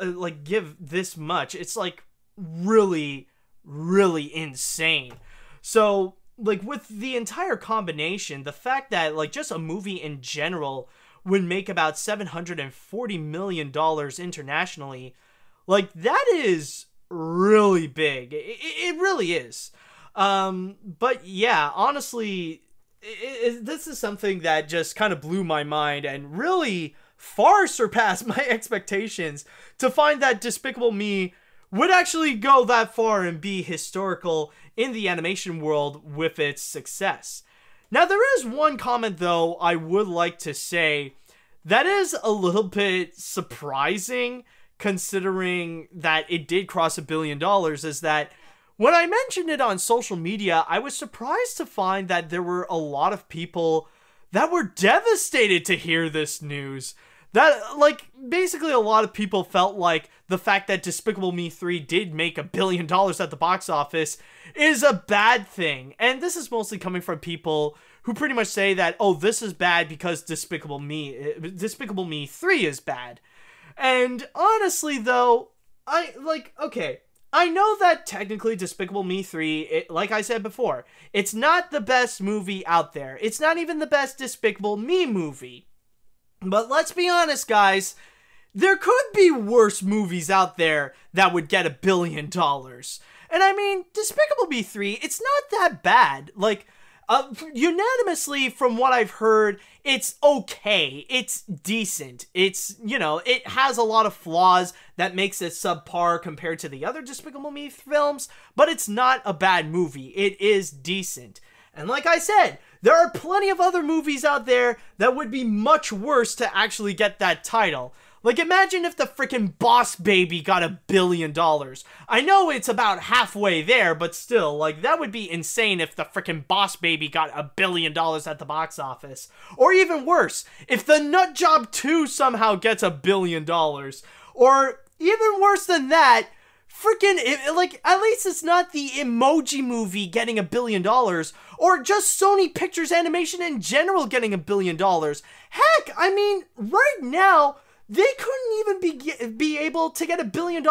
like give this much, it's like really, really insane. So, like, with the entire combination, the fact that, like, just a movie in general would make about $740 million internationally, like, that is really big. It really is. But yeah, honestly, this is something that just kind of blew my mind and really far surpassed my expectations to find that Despicable Me would actually go that far and be historical in the animation world with its success. Now, there is one comment, though, I would like to say that is a little bit surprising, considering that it did cross $1 billion, is that when I mentioned it on social media, I was surprised to find that there were a lot of people that were devastated to hear this news. That, like, basically a lot of people felt like the fact that Despicable Me 3 did make $1 billion at the box office is a bad thing. And this is mostly coming from people who pretty much say that, oh, this is bad because Despicable Me 3 is bad. And honestly, though, I know that technically Despicable Me 3, like I said before, it's not the best movie out there. It's not even the best Despicable Me movie. But let's be honest, guys, there could be worse movies out there that would get $1 billion. And I mean, Despicable Me 3, it's not that bad. Like, unanimously, from what I've heard, it's okay. It's decent. It's, you know, it has a lot of flaws that makes it subpar compared to the other Despicable Me films, but it's not a bad movie. It is decent. And like I said, there are plenty of other movies out there that would be much worse to actually get that title. Like, imagine if the freaking Boss Baby got $1 billion. I know it's about halfway there, but still, like, that would be insane if the freaking Boss Baby got $1 billion at the box office. Or even worse, if the Nut Job 2 somehow gets $1 billion. Or even worse than that, freaking, like, at least it's not the Emoji Movie getting $1 billion, or just Sony Pictures Animation in general getting $1 billion. Heck, I mean, right now, they couldn't even be able to get $1 billion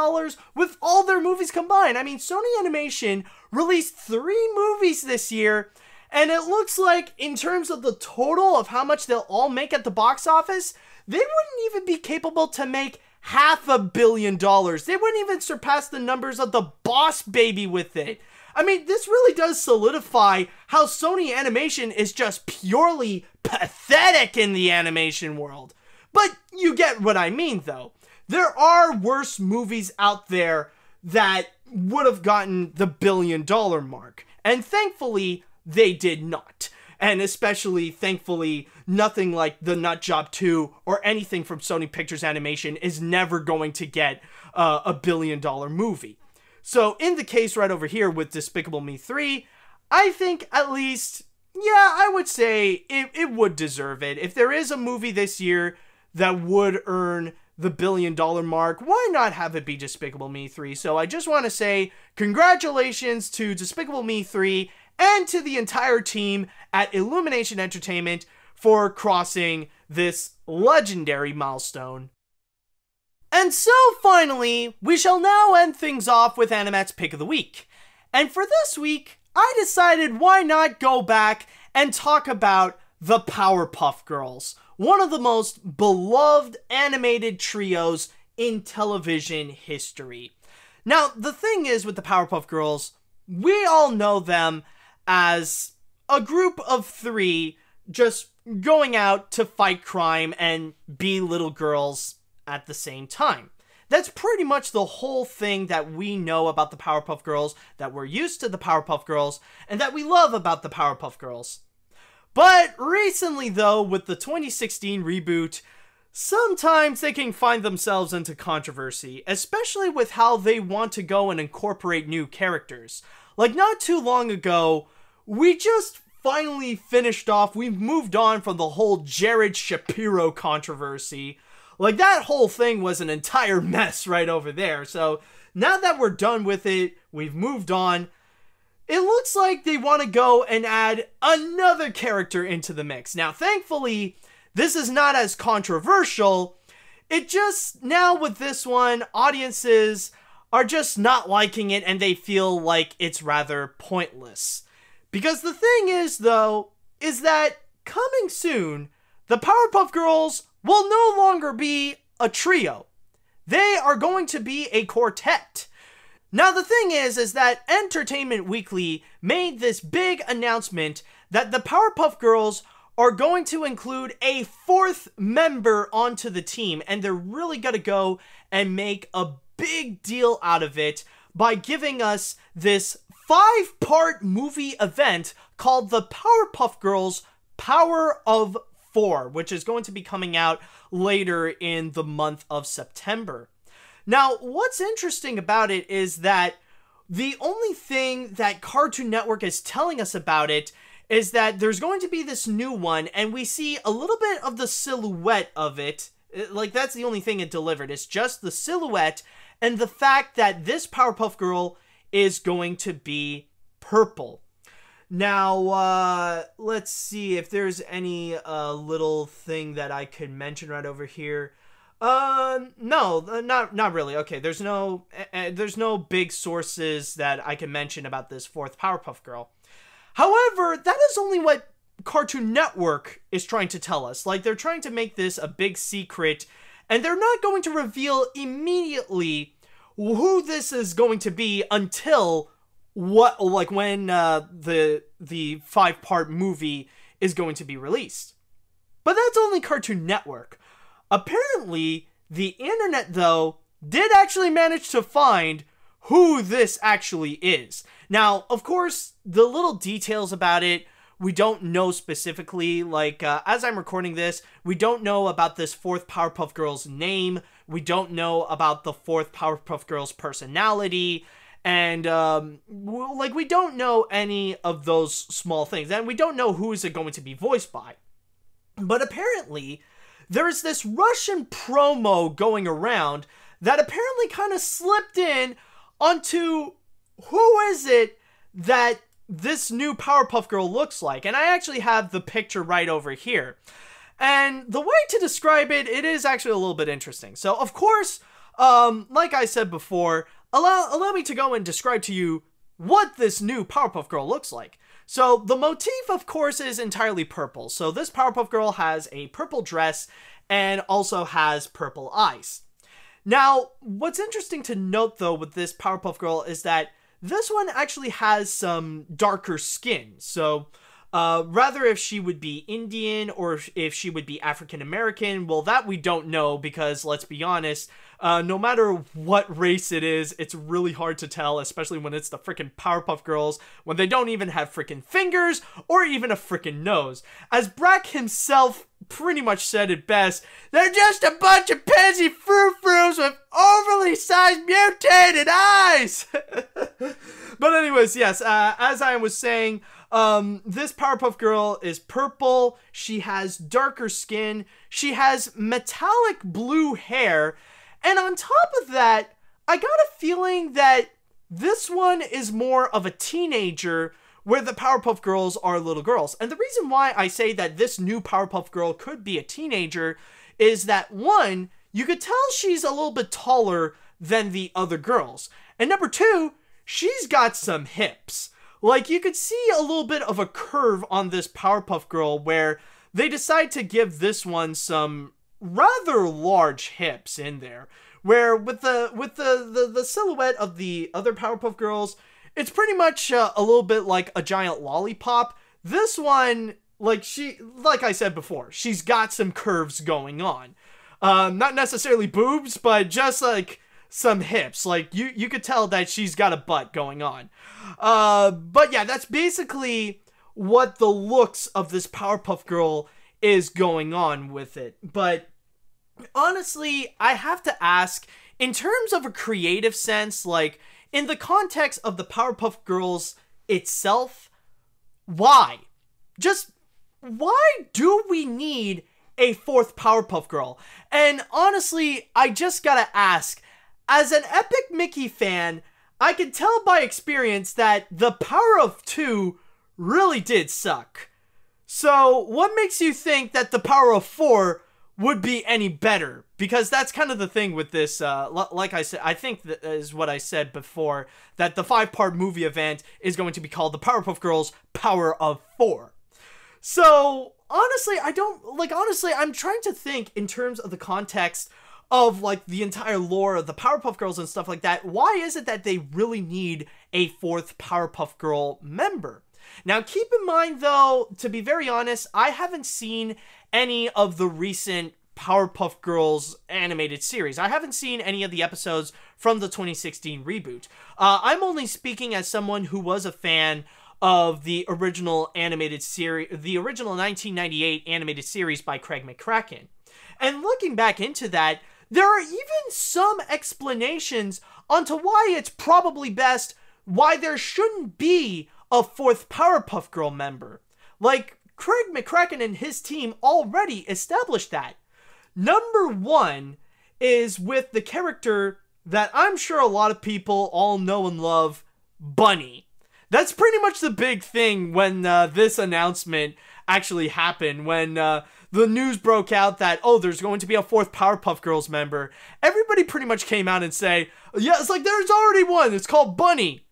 with all their movies combined. I mean, Sony Animation released 3 movies this year, and it looks like, in terms of the total of how much they'll all make at the box office, they wouldn't even be capable to make $500 million. They wouldn't even surpass the numbers of the Boss Baby with it. I mean, this really does solidify how Sony Animation is just purely pathetic in the animation world. But you get what I mean, though. There are worse movies out there that would have gotten the $1 billion mark. And thankfully, they did not. And especially, thankfully, nothing like the Nut Job 2 or anything from Sony Pictures Animation is never going to get a $1 billion movie. So in the case right over here with Despicable Me 3, I think at least, yeah, I would say it would deserve it. If there is a movie this year that would earn the $1 billion mark, why not have it be Despicable Me 3? So I just want to say congratulations to Despicable Me 3 and to the entire team at Illumination Entertainment for crossing this legendary milestone. And so finally, we shall now end things off with AniMat's Pick of the Week. And for this week, I decided why not go back and talk about the Powerpuff Girls, one of the most beloved animated trios in television history. Now, the thing is with the Powerpuff Girls, we all know them as a group of 3 just going out to fight crime and be little girls at the same time. That's pretty much the whole thing that we know about the Powerpuff Girls, that we're used to the Powerpuff Girls, and that we love about the Powerpuff Girls. But recently, though, with the 2016 reboot, sometimes they can find themselves into controversy, especially with how they want to go and incorporate new characters. Like, not too long ago, we just finally finished off, we've moved on from the whole Jared Shapiro controversy. Like, that whole thing was an entire mess right over there. So, now that we're done with it, we've moved on, it looks like they want to go and add another character into the mix. Now, thankfully, this is not as controversial. It just, now with this one, audiences are just not liking it and they feel like it's rather pointless. Because the thing is, though, is that coming soon, the Powerpuff Girls will no longer be a trio. They are going to be a quartet. Now, the thing is that Entertainment Weekly made this big announcement that the Powerpuff Girls are going to include a 4th member onto the team, and they're really gonna go and make a big deal out of it by giving us this 5-part movie event called the Powerpuff Girls Power of 4, which is going to be coming out later in the month of September. Now, what's interesting about it is that the only thing that Cartoon Network is telling us about it is that there's going to be this new one, and we see a little bit of the silhouette of it. Like, that's the only thing it delivered. It's just the silhouette and the fact that this Powerpuff Girl is going to be purple. Now, let's see if there's any little thing that I could mention right over here. No, not really. Okay, there's no big sources that I can mention about this 4th Powerpuff Girl. However, that is only what Cartoon Network is trying to tell us. Like, they're trying to make this a big secret, and they're not going to reveal immediately who this is going to be until when the 5-part movie is going to be released. But that's only Cartoon Network. Apparently, the internet, though, did actually manage to find who this actually is. Now, of course, the little details about it, we don't know specifically. Like, as I'm recording this, we don't know about this 4th Powerpuff Girl's name. We don't know about the 4th Powerpuff Girl's personality. And, we don't know any of those small things. And we don't know who is it going to be voiced by. But apparently, there's this Russian promo going around that apparently kind of slipped in onto who is it that this new Powerpuff Girl looks like. And I actually have the picture right over here. And the way to describe it, it is actually a little bit interesting. So, of course, like I said before, allow me to go and describe to you what this new Powerpuff Girl looks like. So, the motif, of course, is entirely purple. So, this Powerpuff Girl has a purple dress and also has purple eyes. Now, what's interesting to note, though, with this Powerpuff Girl is that this one actually has some darker skin. So, rather if she would be Indian or if she would be African American, well, that we don't know because, let's be honest, no matter what race it is, it's really hard to tell, especially when it's the freaking Powerpuff Girls, when they don't even have freaking fingers or even a freaking nose. As Brack himself pretty much said it best, they're just a bunch of pansy frou-frous with overly sized mutated eyes! But anyways, yes, as I was saying, this Powerpuff Girl is purple, she has darker skin, she has metallic blue hair, and on top of that, I got a feeling that this one is more of a teenager, where the Powerpuff Girls are little girls. And the reason why I say that this new Powerpuff Girl could be a teenager is that, one, you could tell she's a little bit taller than the other girls. And number two, she's got some hips. Like, you could see a little bit of a curve on this Powerpuff Girl where they decide to give this one some rather large hips in there. Where with the silhouette of the other Powerpuff Girls, it's pretty much a little bit like a giant lollipop. This one, like I said before, she's got some curves going on. Not necessarily boobs, but just like some hips. Like you could tell that she's got a butt going on. But yeah, that's basically what the looks of this Powerpuff Girl is going on with it. But honestly, I have to ask, in terms of a creative sense, like, in the context of the Powerpuff Girls itself, why? Just, why do we need a 4th Powerpuff Girl? And honestly, I just gotta ask, as an Epic Mickey fan, I can tell by experience that the Power of 2 really did suck. So, what makes you think that the Power of 4 would be any better? Because that's kind of the thing with this, like I said, I think that is what I said before, that the 5-part movie event is going to be called the Powerpuff Girls Power of 4. So, honestly, I'm trying to think in terms of the context of, like, the entire lore of the Powerpuff Girls and stuff like that. Why is it that they really need a 4th Powerpuff Girl member? Now, keep in mind, though, to be very honest, I haven't seen any of the recent Powerpuff Girls animated series. I haven't seen any of the episodes from the 2016 reboot. I'm only speaking as someone who was a fan of the original animated series, the original 1998 animated series by Craig McCracken. And looking back into that, there are even some explanations onto why it's probably best why there shouldn't be a fourth Powerpuff Girl member. Like, Craig McCracken and his team already established that. Number one is with the character that I'm sure a lot of people all know and love, Bunny. That's pretty much the big thing when this announcement actually happened, when the news broke out that, oh, there's going to be a fourth Powerpuff Girls member. Everybody pretty much came out and say, yeah, it's like there's already one. It's called Bunny.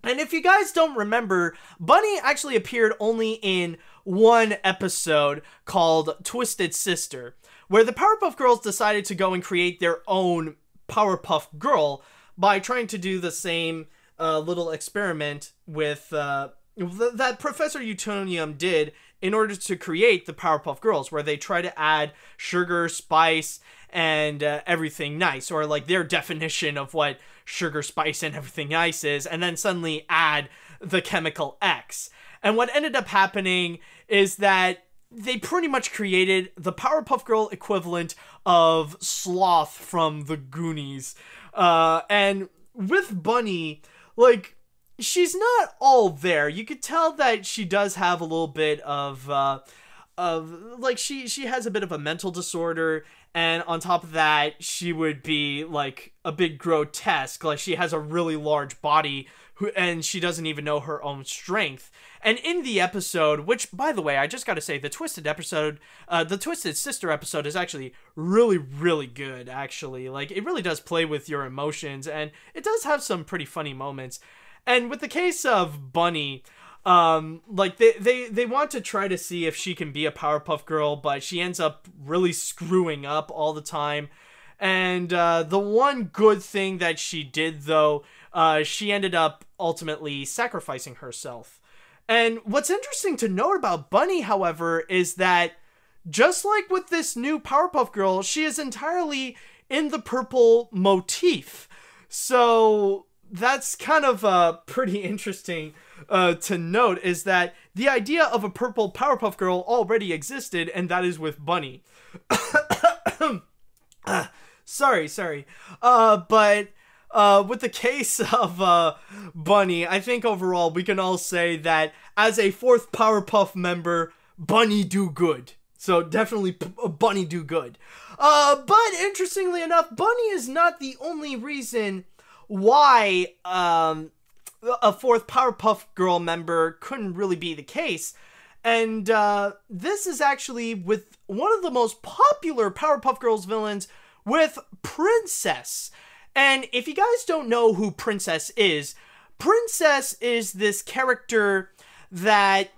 And if you guys don't remember, Bunny actually appeared only in one episode called Twisted Sister, where the Powerpuff Girls decided to go and create their own Powerpuff Girl by trying to do the same little experiment with that Professor Utonium did in order to create the Powerpuff Girls, where they try to add sugar, spice, and everything nice, or like their definition of what sugar, spice, and everything nice is, and then suddenly add the chemical X. And what ended up happening is that they pretty much created the Powerpuff Girl equivalent of Sloth from the Goonies. And with Bunny, like, she's not all there. You could tell that she does have a little bit of like, she has a bit of a mental disorder, and on top of that, she would be like a bit grotesque. Like, she has a really large body, and she doesn't even know her own strength. And in the episode, which, by the way, I just gotta say, the Twisted Sister episode is actually really, really good, actually. Like, it really does play with your emotions, and it does have some pretty funny moments. And with the case of Bunny, like, they want to try to see if she can be a Powerpuff Girl, but she ends up really screwing up all the time. And the one good thing that she did, though, she ended up ultimately sacrificing herself. And what's interesting to note about Bunny, however, is that just like with this new Powerpuff Girl, she is entirely in the purple motif. So that's kind of pretty interesting to note, is that the idea of a purple Powerpuff Girl already existed, and that is with Bunny. Sorry. But with the case of Bunny, I think overall we can all say that as a fourth Powerpuff member, Bunny do good. So definitely Bunny do good. But interestingly enough, Bunny is not the only reason why a fourth Powerpuff Girl member couldn't really be the case. And this is actually with one of the most popular Powerpuff Girls villains, with Princess. And if you guys don't know who Princess is this character that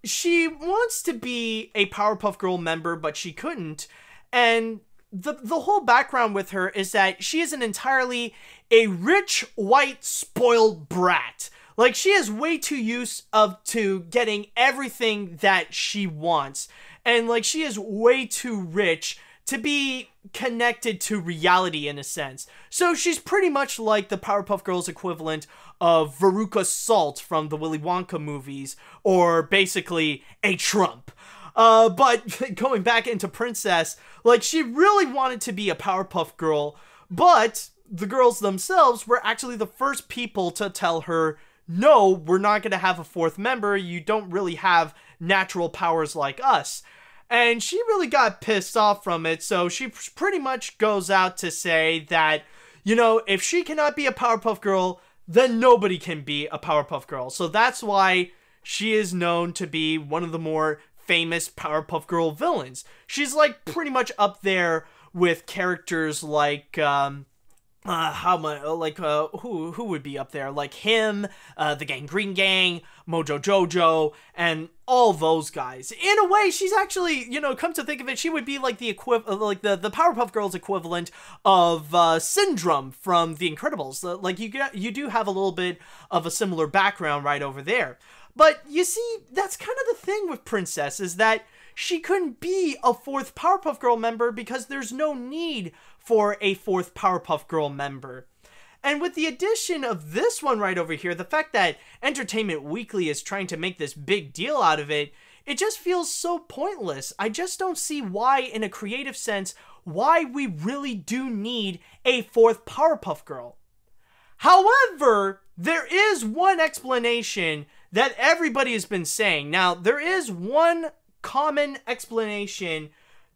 she wants to be a Powerpuff Girl member, but she couldn't. And the whole background with her is that she is an entirely a rich, white, spoiled brat. Like, she is way too used to getting everything that she wants. And, like, she is way too rich to be connected to reality in a sense. So she's pretty much like the Powerpuff Girls equivalent of Veruca Salt from the Willy Wonka movies, or basically a Trump. But going back into Princess, like, she really wanted to be a Powerpuff Girl, but the girls themselves were actually the first people to tell her, no, we're not going to have a fourth member. You don't really have natural powers like us. And she really got pissed off from it, so she pretty much goes out to say that, you know, if she cannot be a Powerpuff Girl, then nobody can be a Powerpuff Girl. So that's why she is known to be one of the more famous Powerpuff Girl villains. She's, like, pretty much up there with characters like, who would be up there? Like him, the Gangrene Gang, Mojo Jojo, and all those guys. In a way, she's actually, you know, come to think of it, she would be like the the Powerpuff Girls equivalent of Syndrome from The Incredibles. Like, you do have a little bit of a similar background right over there. But you see, that's kind of the thing with Princess, is that she couldn't be a fourth Powerpuff Girl member because there's no need for a fourth Powerpuff Girl member. And with the addition of this one right over here, the fact that Entertainment Weekly is trying to make this big deal out of it, it just feels so pointless. I just don't see why, in a creative sense, why we really do need a fourth Powerpuff Girl. However, there is one explanation that everybody has been saying. Now, there is one common explanation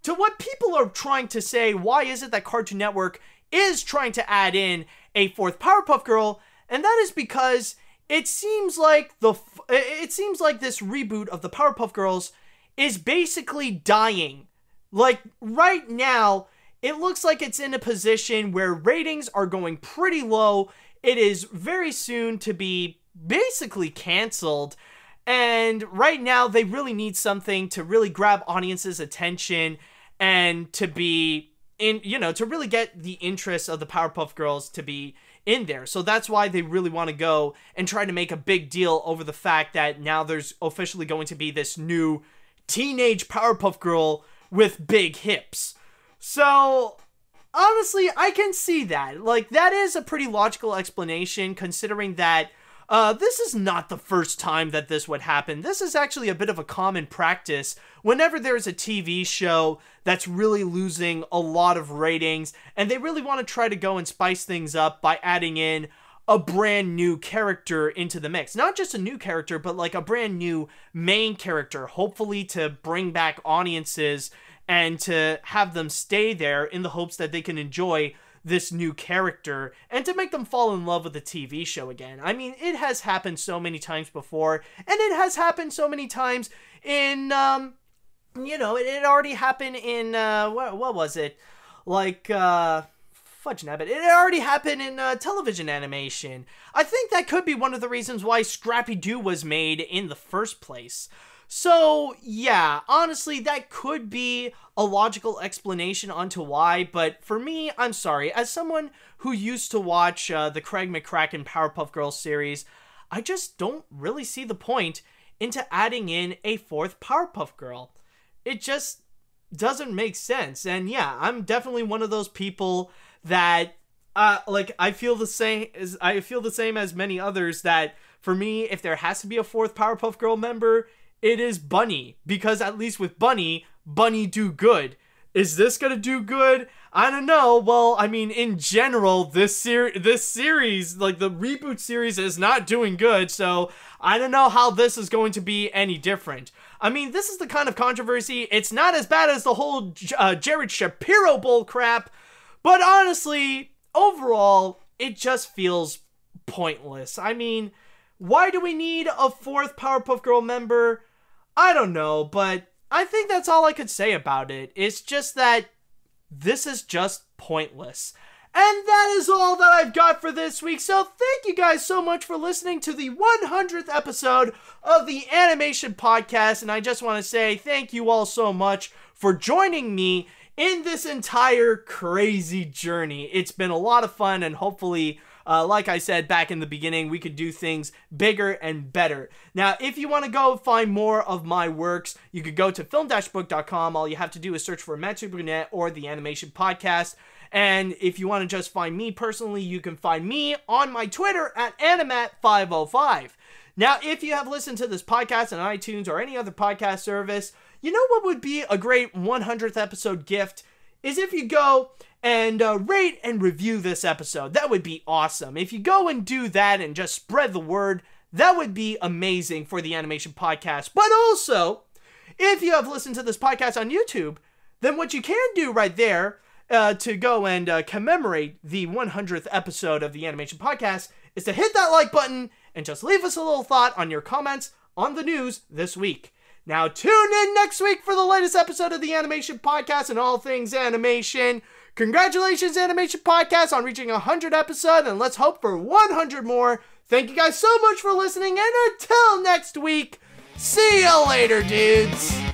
to what people are trying to say. Why is it that Cartoon Network is trying to add in a fourth Powerpuff Girl? And that is because it seems like this reboot of the Powerpuff Girls is basically dying. Like, right now, it looks like it's in a position where ratings are going pretty low. It is very soon to be basically canceled. And right now, they really need something to really grab audiences' attention and to be to really get the interest of the Powerpuff Girls to be in there. So that's why they really want to go and try to make a big deal over the fact that now there's officially going to be this new teenage Powerpuff Girl with big hips. So honestly, I can see that. Like, that is a pretty logical explanation, considering that this is not the first time that this would happen. This is actually a bit of a common practice whenever there's a TV show that's really losing a lot of ratings, and they really want to try to go and spice things up by adding in a brand new character into the mix. Not just a new character, but like a brand new main character, hopefully to bring back audiences and to have them stay there in the hopes that they can enjoy this new character and to make them fall in love with the TV show again. I mean, it has happened so many times before, and it has happened so many times in, it already happened in, what was it? Like, fudge nabbit. It already happened in television animation. I think that could be one of the reasons why Scrappy-Doo was made in the first place. So, yeah, honestly, that could be a logical explanation onto why, but for me, I'm sorry, as someone who used to watch the Craig McCracken Powerpuff Girls series, I just don't really see the point into adding in a fourth Powerpuff Girl. It just doesn't make sense, and yeah, I'm definitely one of those people that, I feel the same as many others, that for me, if there has to be a fourth Powerpuff Girl member, it is Bunny, because at least with Bunny do good. Is this gonna do good? I don't know. Well, I mean, in general, this series, like the reboot series, is not doing good, so I don't know how this is going to be any different. I mean, this is the kind of controversy, it's not as bad as the whole Jared Shapiro bull crap, but honestly, overall, it just feels pointless. I mean, why do we need a fourth Powerpuff Girl member? I don't know, but I think that's all I could say about it. It's just that this is just pointless. And that is all that I've got for this week. So thank you guys so much for listening to the 100th episode of the Animation Podcast. And I just want to say thank you all so much for joining me in this entire crazy journey. It's been a lot of fun, and hopefully, like I said back in the beginning, we could do things bigger and better. Now, if you want to go find more of my works, you could go to film-book.com. All you have to do is search for Matsu Brunette or the Animation Podcast. And if you want to just find me personally, you can find me on my Twitter at AniMat505. Now, if you have listened to this podcast on iTunes or any other podcast service, you know what would be a great 100th episode gift is if you go and rate and review this episode. That would be awesome. If you go and do that and just spread the word, that would be amazing for the Animation Podcast. But also, if you have listened to this podcast on YouTube, then what you can do right there to go and commemorate the 100th episode of the Animation Podcast is to hit that like button and just leave us a little thought on your comments on the news this week. Now tune in next week for the latest episode of the Animation Podcast and all things animation. Congratulations, Animation Podcast, on reaching 100 episodes, and let's hope for 100 more. Thank you guys so much for listening, and until next week, see you later, dudes.